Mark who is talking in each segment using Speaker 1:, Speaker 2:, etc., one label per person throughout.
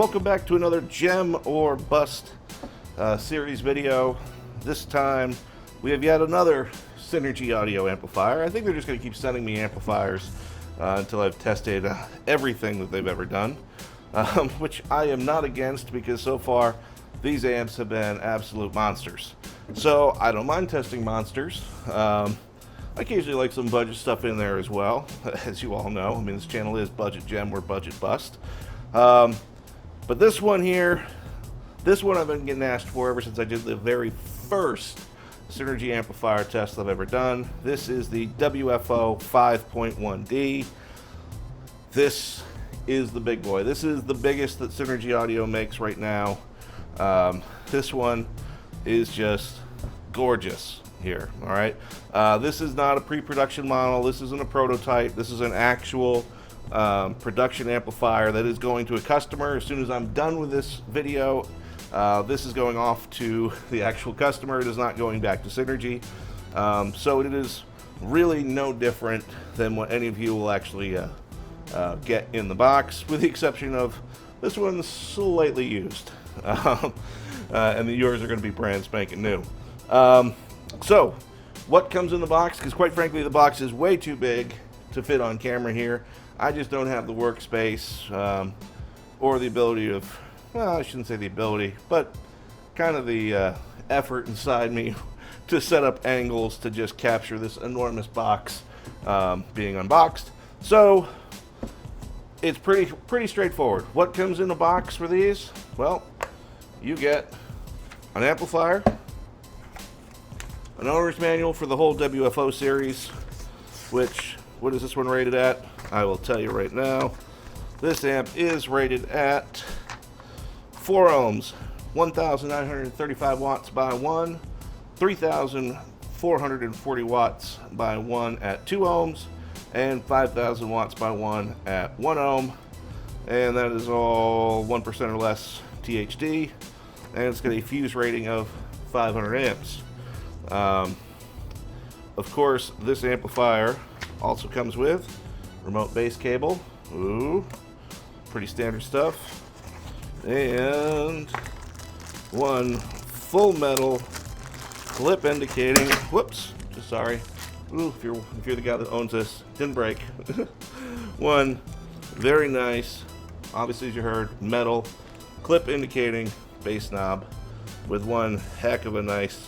Speaker 1: welcome back to another Gem or Bust series video. This time we have yet another Synergy audio amplifier. I think they're just going to keep sending me amplifiers until I've tested everything that they've ever done, which I am not against because so far these amps have been absolute monsters. So I don't mind testing monsters. I occasionally like some budget stuff in there as well, as you all know. I mean, this channel is Budget Gem or Budget Bust. But this one here, this one I've been getting asked for ever since I did the very first Synergy amplifier test I've ever done. This is the WFO 5.1D. This is the big boy. This is the biggest that Synergy Audio makes right now. This one is just gorgeous here, all right? This is not a pre-production model. This isn't a prototype. This is an actual production amplifier that is going to a customer. As soon as I'm done with this video, this is going off to the actual customer. It is not going back to Synergy. So it is really no different than what any of you will actually get in the box, with the exception of this one's slightly used. And yours are going to be brand spanking new. So what comes in the box? Because quite frankly, the box is way too big to fit on camera here. I just don't have the workspace or the ability of, well, I shouldn't say the ability, but kind of the effort inside me to set up angles to just capture this enormous box being unboxed. So it's pretty straightforward. What comes in the box for these? Well, you get an amplifier, an owner's manual for the whole WFO series, which, what is this one rated at? I will tell you right now. This amp is rated at 4 ohms, 1,935 watts by 1, 3,440 watts by 1 at 2 ohms, and 5,000 watts by 1 at 1 ohm. And that is all 1% or less THD. And it's got a fuse rating of 500 amps. Of course, this amplifier also comes with remote base cable. Ooh, pretty standard stuff. And one full metal clip indicating, whoops, sorry. Ooh, if you're the guy that owns this, didn't break. One very nice, obviously as you heard, metal clip indicating bass knob with one heck of a nice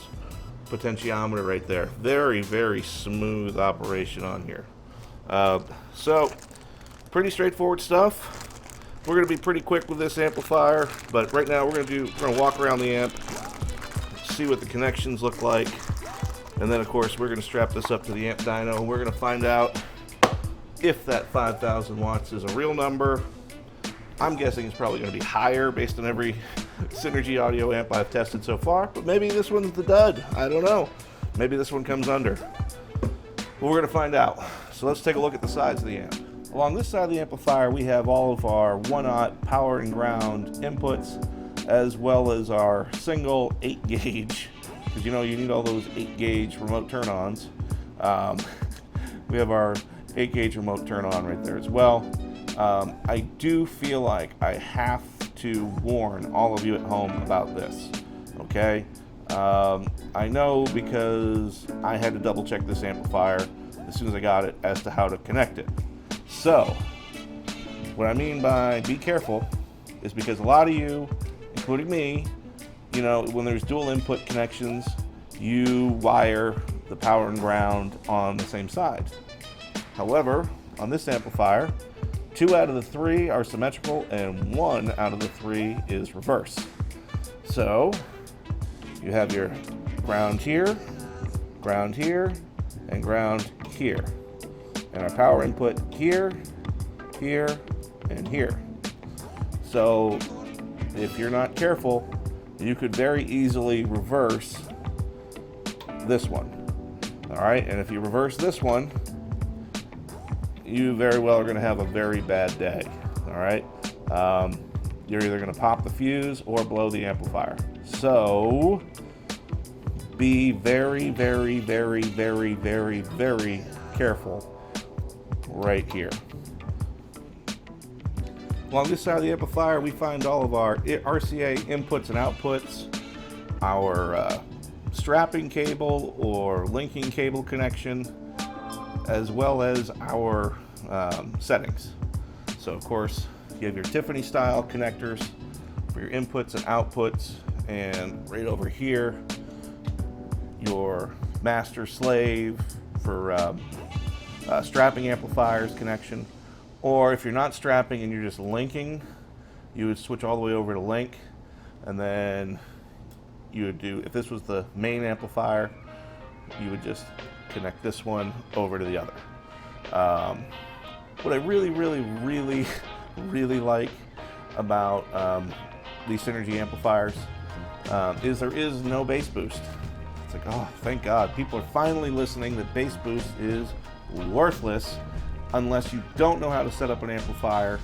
Speaker 1: potentiometer right there. Very, very smooth operation on here. So pretty straightforward stuff. We're going to be pretty quick with this amplifier, but right now we're going to walk around the amp, see what the connections look like, and then of course we're going to strap this up to the amp dyno, and we're going to find out if that 5,000 watts is a real number. I'm guessing it's probably going to be higher based on every Synergy audio amp I've tested so far, but maybe this one's the dud. I don't know. Maybe this one comes under. Well, we're going to find out. So let's take a look at the sides of the amp. Along this side of the amplifier, we have all of our 1-aught power and ground inputs, as well as our single 8-gauge, because you know you need all those 8-gauge remote turn-ons. We have our 8-gauge remote turn-on right there as well. I do feel like I have to warn all of you at home about this, okay? I know because I had to double check this amplifier as soon as I got it as to how to connect it. So, what I mean by be careful is because a lot of you, including me, you know, when there's dual input connections, you wire the power and ground on the same side. However, on this amplifier, 2 out of the 3 are symmetrical and 1 out of the 3 is reverse. So you have your ground here, and ground here. And our power input here, here, and here. So if you're not careful, you could very easily reverse this one. All right, and if you reverse this one, you very well are going to have a very bad day. All right, you're either going to pop the fuse or blow the amplifier. So be very, very, very, very, very, very careful right here. Along this side of the amplifier, we find all of our RCA inputs and outputs, our strapping cable or linking cable connection, as well as our settings. So of course, you have your Tiffany style connectors for your inputs and outputs, and right over here, your master slave for strapping amplifiers connection. Or if you're not strapping and you're just linking, you would switch all the way over to link, and then you would do, if this was the main amplifier, you would just connect this one over to the other. What I really like about these Synergy amplifiers is there is no bass boost. It's like, oh, thank God. People are finally listening that bass boost is worthless unless you don't know how to set up an amplifier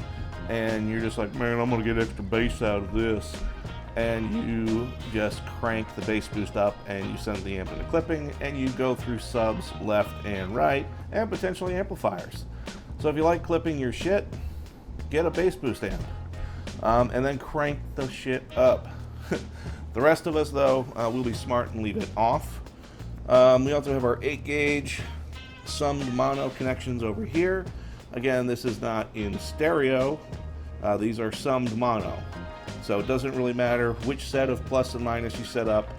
Speaker 1: and you're just like, man, I'm gonna get extra bass out of this. And you just crank the bass boost up and you send the amp into clipping and you go through subs left and right and potentially amplifiers. So if you like clipping your shit, get a bass boost amp and then crank the shit up. The rest of us, though, will be smart and leave it off. We also have our 8 gauge summed mono connections over here. Again, this is not in stereo. These are summed mono. So it doesn't really matter which set of plus and minus you set up.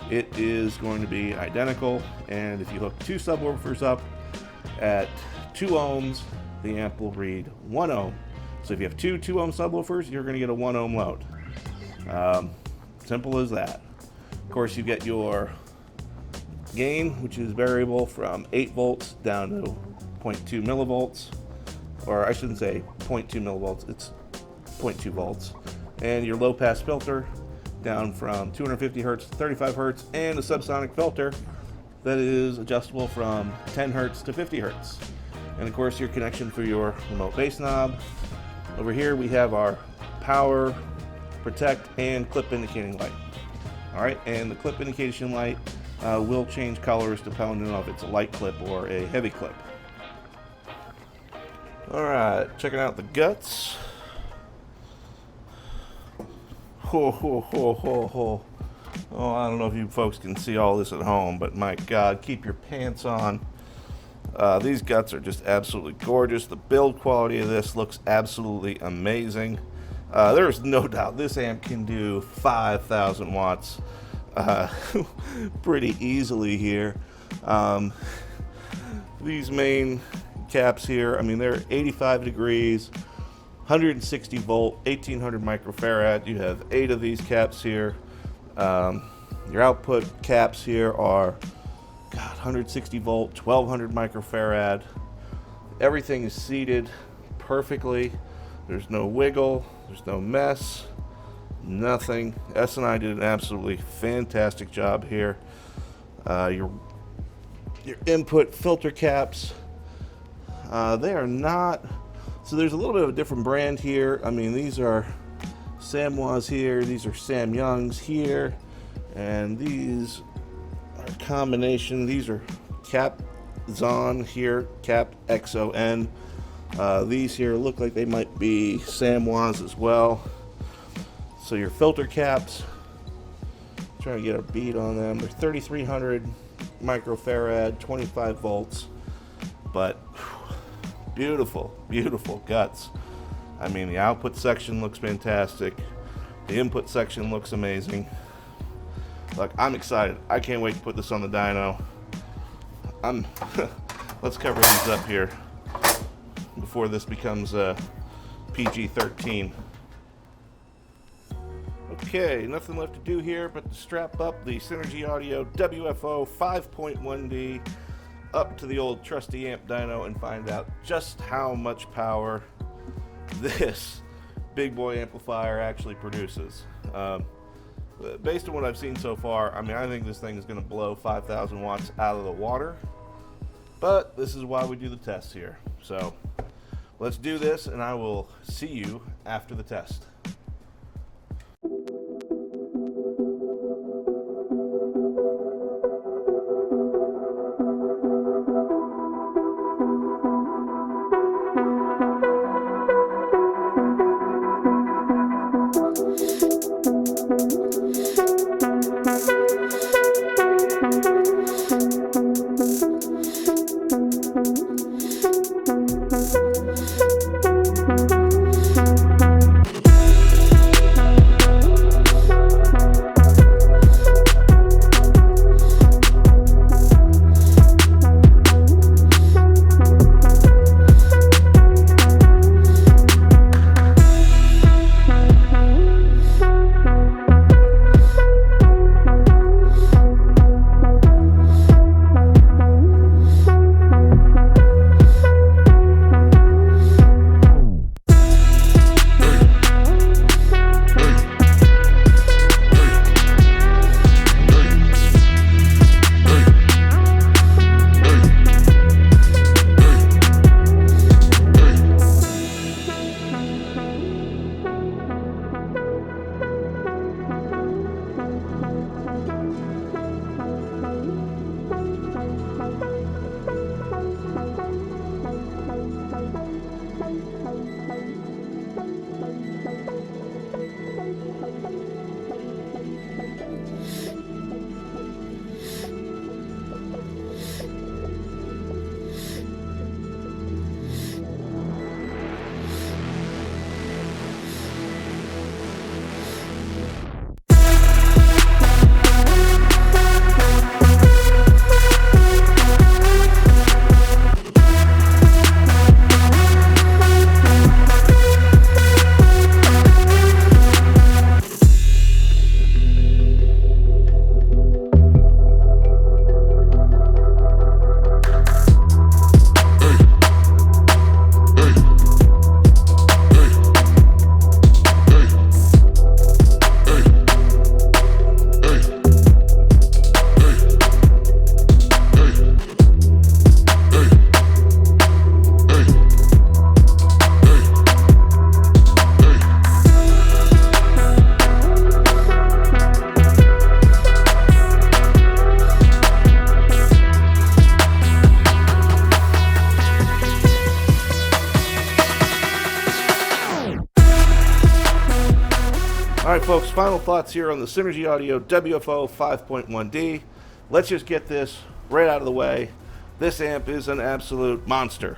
Speaker 1: It is going to be identical. And if you hook 2 subwoofers up at 2 ohms, the amp will read 1 ohm. So if you have 2 2-ohm subwoofers, you're going to get a 1 ohm load. Simple as that. Of course, you get your gain, which is variable from 8 volts down to 0.2 millivolts, or I shouldn't say 0.2 millivolts, it's 0.2 volts. And your low pass filter down from 250 hertz to 35 hertz, and a subsonic filter that is adjustable from 10 hertz to 50 hertz. And of course, your connection for your remote bass knob. Over here we have our power, protect, and clip indicating light. All right, and the clip indication light will change colors depending on if it's a light clip or a heavy clip. All right, checking out the guts. Ho, ho, ho, ho, ho. Oh, I don't know if you folks can see all this at home, but my God, keep your pants on. These guts are just absolutely gorgeous. The build quality of this looks absolutely amazing. There's no doubt this amp can do 5,000 watts pretty easily here. These main caps here, I mean, they're 85 degrees, 160 volt, 1800 microfarad. You have 8 of these caps here. Your output caps here are 160 volt, 1200 microfarad. Everything is seated perfectly. There's no wiggle, there's no mess, nothing. S&I did an absolutely fantastic job here. Your input filter caps, they are not, so there's a little bit of a different brand here. I mean, these are Samwas here, these are Sam Youngs here, and these are a combination. These are Cap Zon here, Cap XON. These here look like they might be Samwas as well. So your filter caps, trying to get a bead on them. They're 3,300 microfarad, 25 volts, but beautiful, beautiful guts. I mean, the output section looks fantastic. The input section looks amazing. Look, I'm excited. I can't wait to put this on the dyno. Let's cover these up here before this becomes PG-13. Okay, nothing left to do here but to strap up the Synergy Audio WFO 5.1D up to the old trusty amp dyno and find out just how much power this big boy amplifier actually produces. Based on what I've seen so far, I mean, I think this thing is going to blow 5,000 watts out of the water, but this is why we do the tests here. So let's do this, and I will see you after the test. folks, final thoughts here on the Synergy Audio WFO 5.1D. Let's just get this right out of the way. This amp is an absolute monster,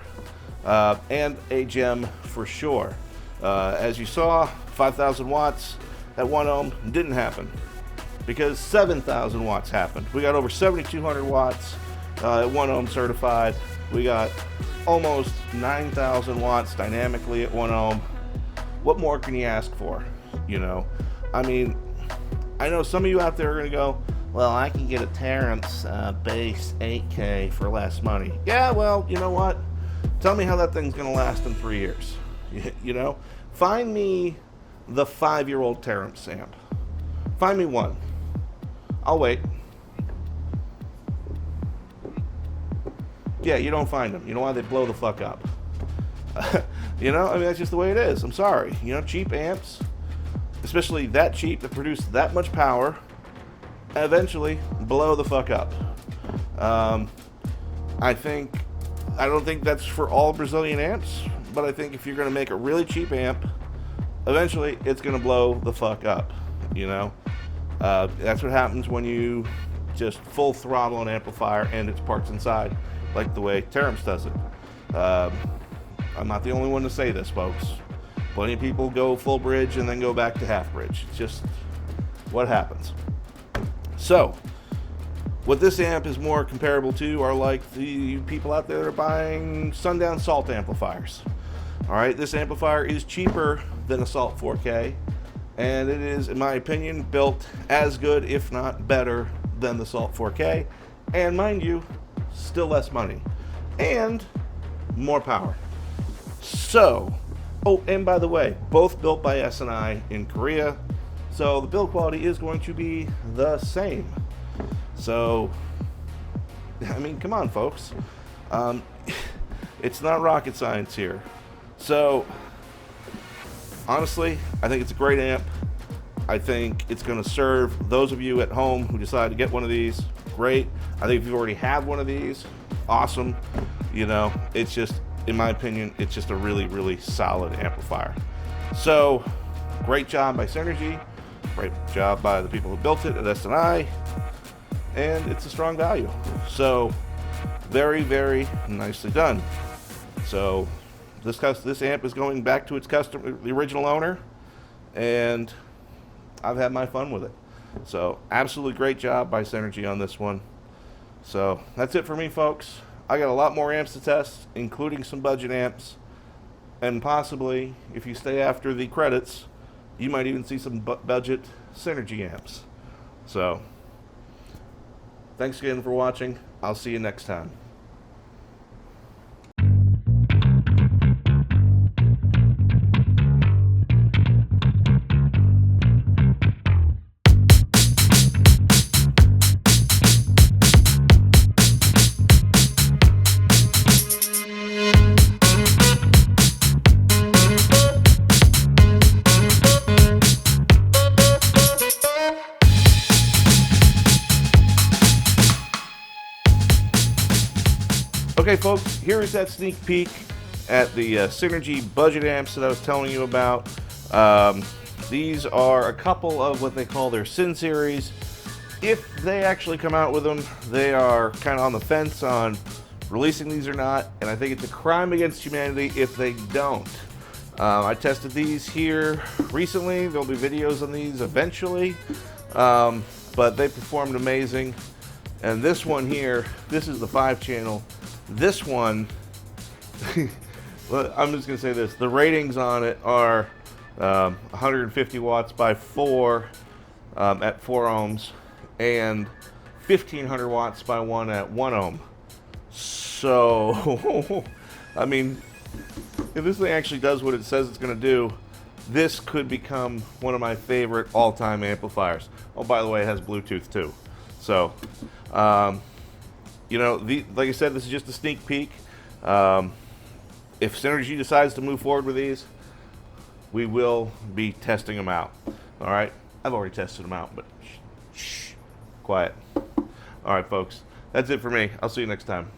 Speaker 1: and a gem for sure. As you saw, 5,000 watts at 1 ohm didn't happen because 7,000 watts happened. We got over 7,200 watts at 1 ohm certified. We got almost 9,000 watts dynamically at 1 ohm. What more can you ask for? You know, I mean, I know some of you out there are going to go, well, I can get a Terrence base 8K for less money. Yeah, well, you know what? Tell me how that thing's going to last in 3 years. You know, find me the 5-year-old Terrence amp. Find me one. I'll wait. Yeah, you don't find them. You know why? They blow the fuck up. You know, I mean, that's just the way it is. I'm sorry. You know, cheap amps, especially that cheap, that produce that much power, eventually blow the fuck up. I don't think that's for all Brazilian amps, but I think if you're going to make a really cheap amp, eventually it's going to blow the fuck up. You know, that's what happens when you just full throttle an amplifier and its parts inside, like the way Terrence does it. I'm not the only one to say this, folks. Plenty of people go full bridge and then go back to half bridge. It's just what happens. So, what this amp is more comparable to are like the people out there that are buying Sundown Salt amplifiers. Alright, this amplifier is cheaper than a Salt 4K, and it is, in my opinion, built as good, if not better, than the Salt 4K. And mind you, still less money. And more power. So, oh, and by the way, both built by S&I in Korea, so the build quality is going to be the same. So, I mean, come on, folks. It's not rocket science here. So, honestly, I think it's a great amp. I think it's going to serve those of you at home who decide to get one of these. Great. I think if you already have one of these, awesome. You know, it's just, in my opinion, it's just a really, really solid amplifier. So, great job by Synergy. Great job by the people who built it at S&I. And it's a strong value. So, very, very nicely done. So, this amp is going back to its customer, the original owner, and I've had my fun with it. So, absolutely great job by Synergy on this one. So, that's it for me, folks. I got a lot more amps to test, including some budget amps, and possibly, if you stay after the credits, you might even see some budget Synergy amps. So, thanks again for watching. I'll see you next time. Okay, folks, here is that sneak peek at the Synergy budget amps that I was telling you about. These are a couple of what they call their Sin series. If they actually come out with them, they are kind of on the fence on releasing these or not, and I think it's a crime against humanity if they don't. I tested these here recently. There'll be videos on these eventually, but they performed amazing. And this one here, this is the 5-channel. This one, well, I'm just going to say this. The ratings on it are 150 watts by 4 at 4 ohms and 1500 watts by 1 at 1 ohm. So, I mean, if this thing actually does what it says it's going to do, this could become one of my favorite all-time amplifiers. Oh, by the way, it has Bluetooth too. So, you know, like I said, this is just a sneak peek. If Synergy decides to move forward with these, we will be testing them out. All right? I've already tested them out, but shh, quiet. All right, folks. That's it for me. I'll see you next time.